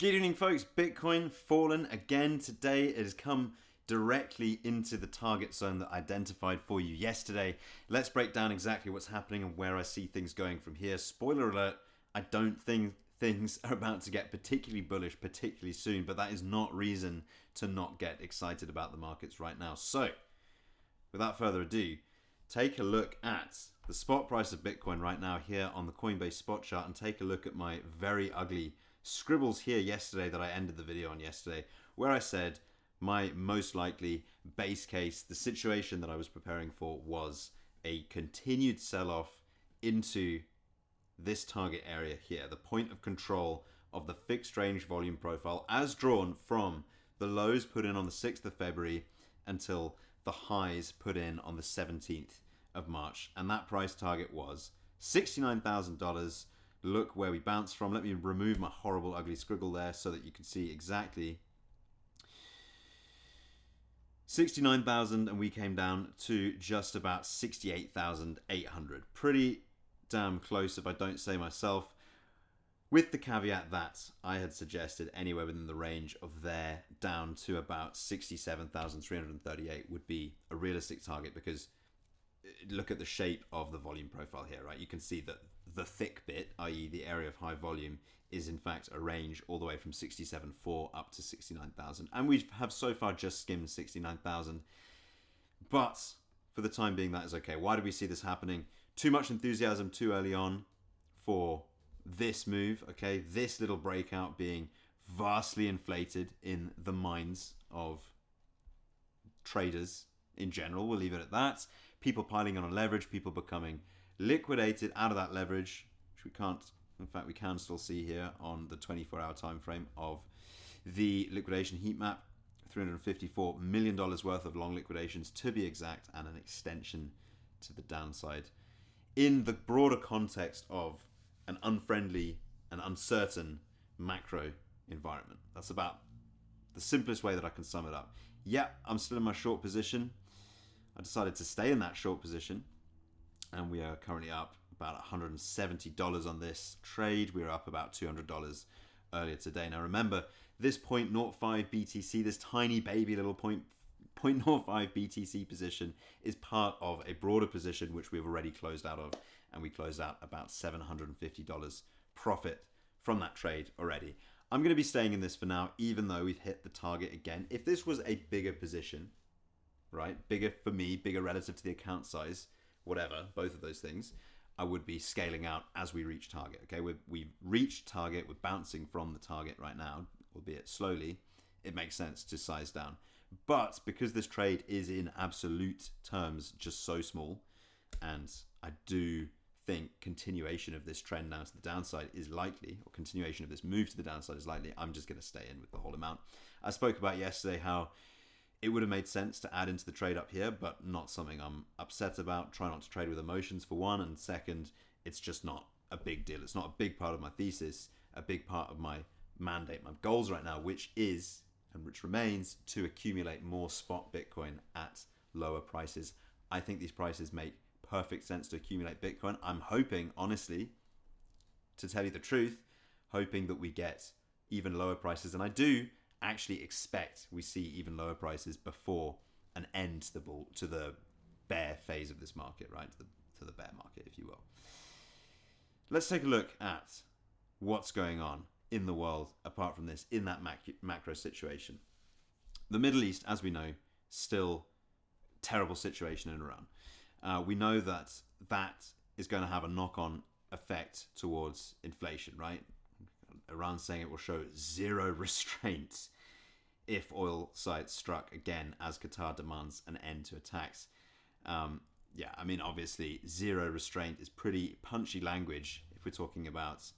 Good evening, folks. Bitcoin fallen again today. It has come directly into the target zone that I identified for you yesterday. Let's break down exactly what's happening and where I see things going from here. Spoiler alert, I don't think things are about to get particularly bullish particularly soon, but that is not reason to not get excited about the markets right now. So, without further ado, take a look at the spot price of Bitcoin right now here on the Coinbase spot chart and take a look at my very ugly scribbles here yesterday that I ended the video on yesterday, where I said my most likely base case, the situation that I was preparing for, was a continued sell-off into this target area here, the point of control of the fixed range volume profile as drawn from the lows put in on the 6th of February until the highs put in on the 17th of March. And that price target was $69,000. Look where we bounced from. Let me remove my horrible ugly scribble there so that you can see exactly 69,000, and we came down to just about 68,800. Pretty damn close if I don't say myself, with the caveat that I had suggested anywhere within the range of there down to about 67,338 would be a realistic target, because look at the shape of the volume profile here, right? You can see that the thick bit, i.e. the area of high volume, is in fact a range all the way from 67.4 up to 69,000. And we have so far just skimmed 69,000. But for the time being, that is okay. Why do we see this happening? Too much enthusiasm too early on for this move, okay? This little breakout being vastly inflated in the minds of traders in general. We'll leave it at that. People piling on leverage, people becoming liquidated out of that leverage, which we can't, in fact, we can still see here on the 24-hour time frame of the liquidation heat map. $354 million worth of long liquidations to be exact, and an extension to the downside in the broader context of an unfriendly and uncertain macro environment. That's about the simplest way that I can sum it up. Yeah, I'm still in my short position. I decided to stay in that short position, and we are currently up about $170 on this trade. We were up about $200 earlier today. Now remember, this 0.05 BTC, this tiny baby little 0.05 BTC position, is part of a broader position which we've already closed out of, and we closed out about $750 profit from that trade already. I'm going to be staying in this for now, even though we've hit the target again. If this was a bigger position, right, bigger for me, bigger relative to the account size, whatever, both of those things, I would be scaling out as we reach target. Okay, we've reached target, we're bouncing from the target right now, albeit slowly. It makes sense to size down. But because this trade is in absolute terms just so small, and I do think continuation of this trend now to the downside is likely, or continuation of this move to the downside is likely, I'm just going to stay in with the whole amount. I spoke about yesterday how it would have made sense to add into the trade up here, but not something I'm upset about. Try not to trade with emotions, for one, and second, it's just not a big deal. It's not a big part of my thesis, a big part of my mandate, my goals right now, which is, and which remains, to accumulate more spot Bitcoin at lower prices. I think these prices make perfect sense to accumulate Bitcoin. I'm hoping, honestly, to tell you the truth, hoping that we get even lower prices, and I do actually expect we see even lower prices before an end to the bear phase of this market, right? To the bear market, if you will. Let's take a look at what's going on in the world apart from this, in that macro situation. The Middle East, as we know, still terrible situation in Iran. We know that that is going to have a knock-on effect towards inflation, right? Iran's saying it will show zero restraint if oil sites struck again as Qatar demands an end to attacks. Yeah, I mean, obviously, zero restraint is pretty punchy language if we're talking about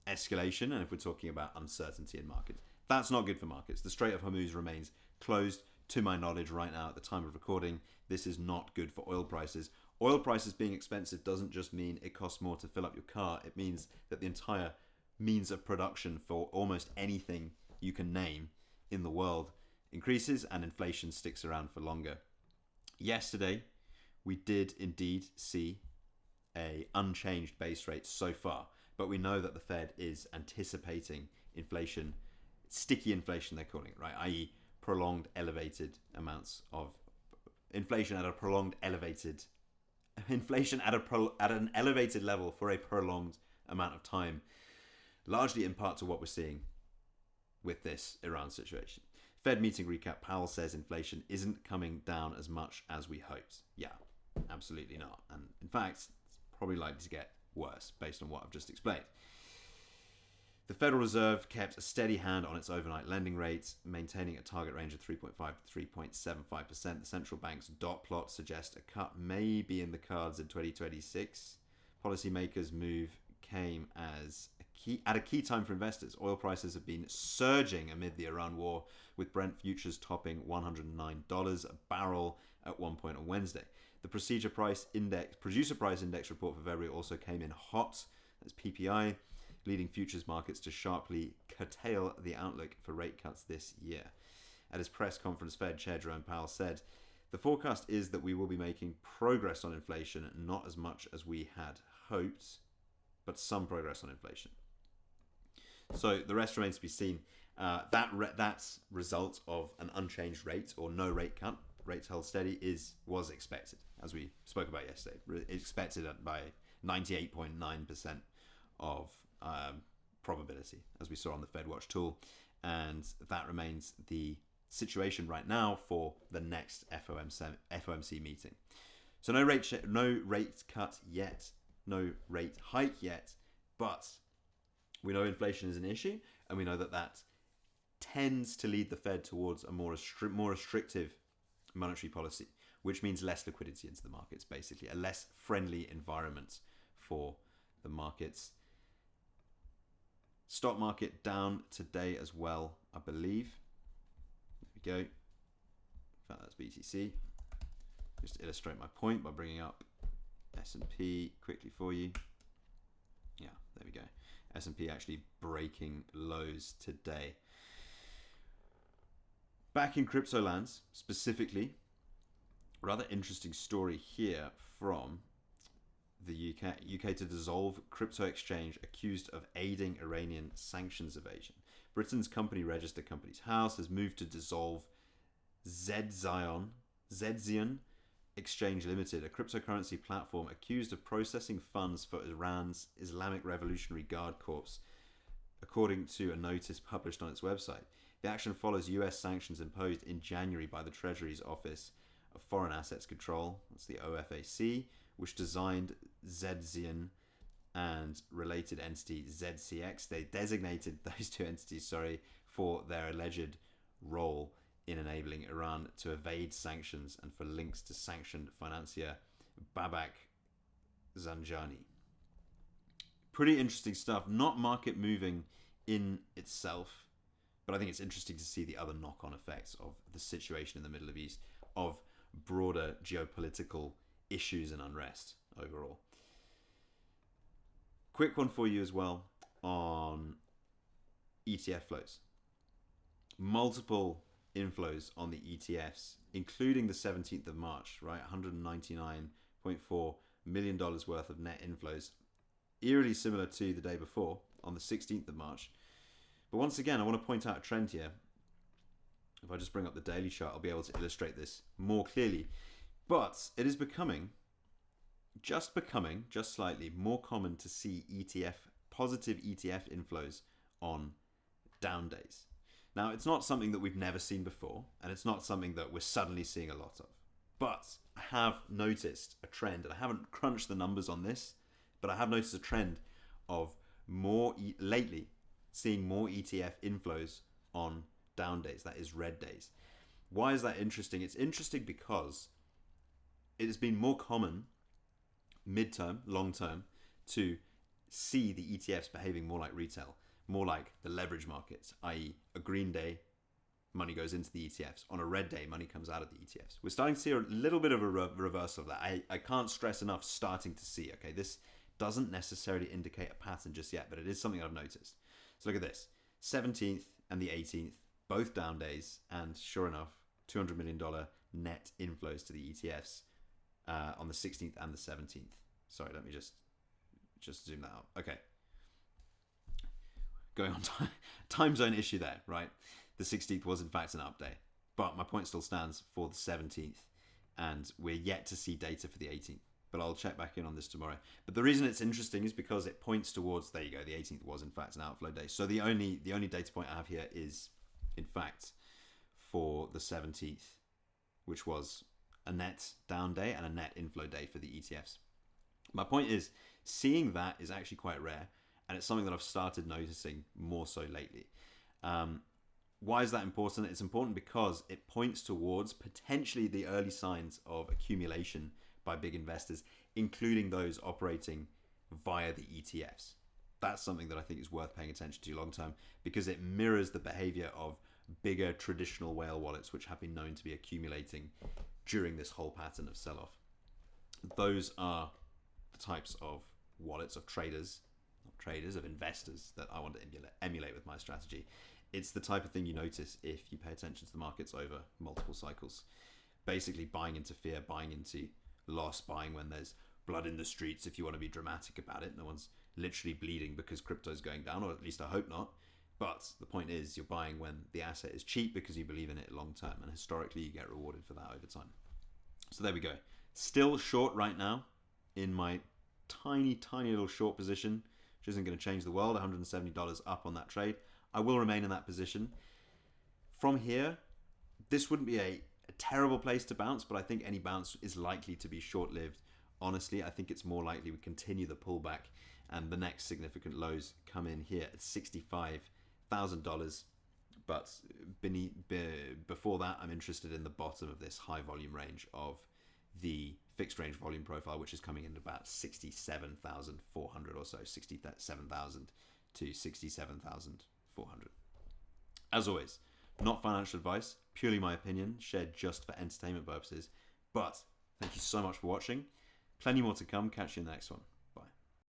escalation and if we're talking about uncertainty in markets. That's not good for markets. The Strait of Hormuz remains closed, to my knowledge, right now at the time of recording. This is not good for oil prices. Oil prices being expensive doesn't just mean it costs more to fill up your car. It means that the entire means of production for almost anything you can name in the world increases, and inflation sticks around for longer. Yesterday, we did indeed see a unchanged base rate so far. But we know that the Fed is anticipating inflation, sticky inflation they're calling it, right? I.e. prolonged elevated amounts of inflation at a prolonged elevated inflation at an elevated level for a prolonged amount of time, largely in part to what we're seeing with this Iran situation. Fed meeting recap, Powell says inflation isn't coming down as much as we hoped. Yeah, absolutely not. And in fact, it's probably likely to get worse based on what I've just explained. The Federal Reserve kept a steady hand on its overnight lending rate, maintaining a target range of 3.5 to 3.75%. The central bank's dot plot suggests a cut may be in the cards in 2026. Policymakers' move came at a key time for investors. Oil prices have been surging amid the Iran war, with Brent futures topping $109 a barrel at one point on Wednesday. The producer price index report for February also came in hot. That's PPI, leading futures markets to sharply curtail the outlook for rate cuts this year. At his press conference, Fed Chair Jerome Powell said, "The forecast is that we will be making progress on inflation, not as much as we had hoped, but some progress on inflation." So the rest remains to be seen. That result of an unchanged rate or no rate cut, rates held steady, was expected, as we spoke about yesterday. Expected by 98.9% of probability, as we saw on the FedWatch tool, and that remains the situation right now for the next FOMC meeting. So no rate cut yet, no rate hike yet, but we know inflation is an issue, and we know that tends to lead the Fed towards a more restrictive monetary policy, which means less liquidity into the markets, basically a less friendly environment for the markets. Stock market down today as well, I believe. There we go. In fact, that's BTC. Just to illustrate my point by bringing up S&P quickly for you. Yeah, there we go. S&P actually breaking lows today. Back in crypto lands, specifically, rather interesting story here from the UK. UK to dissolve crypto exchange accused of aiding Iranian sanctions evasion. Britain's company register Companies House has moved to dissolve Zedzion Exchange Limited, a cryptocurrency platform accused of processing funds for Iran's Islamic Revolutionary Guard Corps, according to a notice published on its website. The action follows US sanctions imposed in January by the Treasury's Office of Foreign Assets Control, that's the OFAC, which designed Zedzion and related entity ZCX. They designated those two entities, for their alleged role in enabling Iran to evade sanctions and for links to sanctioned financier Babak Zanjani. Pretty interesting stuff. Not market moving in itself, but I think it's interesting to see the other knock-on effects of the situation in the Middle East, of broader geopolitical issues and unrest overall. Quick one for you as well on ETF flows. Multiple inflows on the ETFs, including the 17th of March, right? $199.4 million worth of net inflows. Eerily similar to the day before, on the 16th of March. But once again, I want to point out a trend here. If I just bring up the daily chart, I'll be able to illustrate this more clearly. But it is becoming just slightly more common to see positive ETF inflows on down days. Now, it's not something that we've never seen before, and it's not something that we're suddenly seeing a lot of. But I have noticed a trend, and I haven't crunched the numbers on this, but I have noticed a trend of lately seeing more ETF inflows on down days, that is red days. Why is that interesting? It's interesting because it has been more common mid-term, long-term, to see the ETFs behaving more like retail, more like the leverage markets, i.e. a green day, money goes into the ETFs. On a red day, money comes out of the ETFs. We're starting to see a little bit of a reversal of that. I can't stress enough starting to see, okay, this doesn't necessarily indicate a pattern just yet, but it is something I've noticed. So look at this, 17th and the 18th, both down days, and sure enough, $200 million net inflows to the ETFs on the 16th and the 17th. Sorry, let me just zoom that out. Okay. going on time zone issue there, right? The 16th was in fact an up day. But my point still stands for the 17th. And we're yet to see data for the 18th. But I'll check back in on this tomorrow. But the reason it's interesting is because it points towards, there you go, the 18th was in fact an outflow day. So the only data point I have here is, in fact, for the 17th, which was a net down day and a net inflow day for the ETFs. My point is, seeing that is actually quite rare, and it's something that I've started noticing more so lately. Why is that important? It's important because it points towards potentially the early signs of accumulation by big investors, including those operating via the ETFs. That's something that I think is worth paying attention to long term, because it mirrors the behavior of bigger traditional whale wallets, which have been known to be accumulating during this whole pattern of sell-off. Those are the types of wallets of traders, not traders, of investors that I want to emulate with my strategy. It's the type of thing you notice if you pay attention to the markets over multiple cycles. Basically buying into fear, buying into loss, buying when there's blood in the streets, if you want to be dramatic about it. No one's literally bleeding because crypto's going down, or at least I hope not. But the point is, you're buying when the asset is cheap because you believe in it long term, and historically you get rewarded for that over time. So there we go. Still short right now in my tiny little short position, which isn't going to change the world. $170 up on that trade. I will remain in that position. From here, this wouldn't be a terrible place to bounce, but I think any bounce is likely to be short-lived. Honestly, I think it's more likely we continue the pullback and the next significant lows come in here at $65,000. But before that, I'm interested in the bottom of this high volume range of the fixed range volume profile, which is coming in at about 67,400 or so, 67,000 to 67,400. As always, not financial advice, purely my opinion, shared just for entertainment purposes. But thank you so much for watching. Plenty more to come. Catch you in the next one.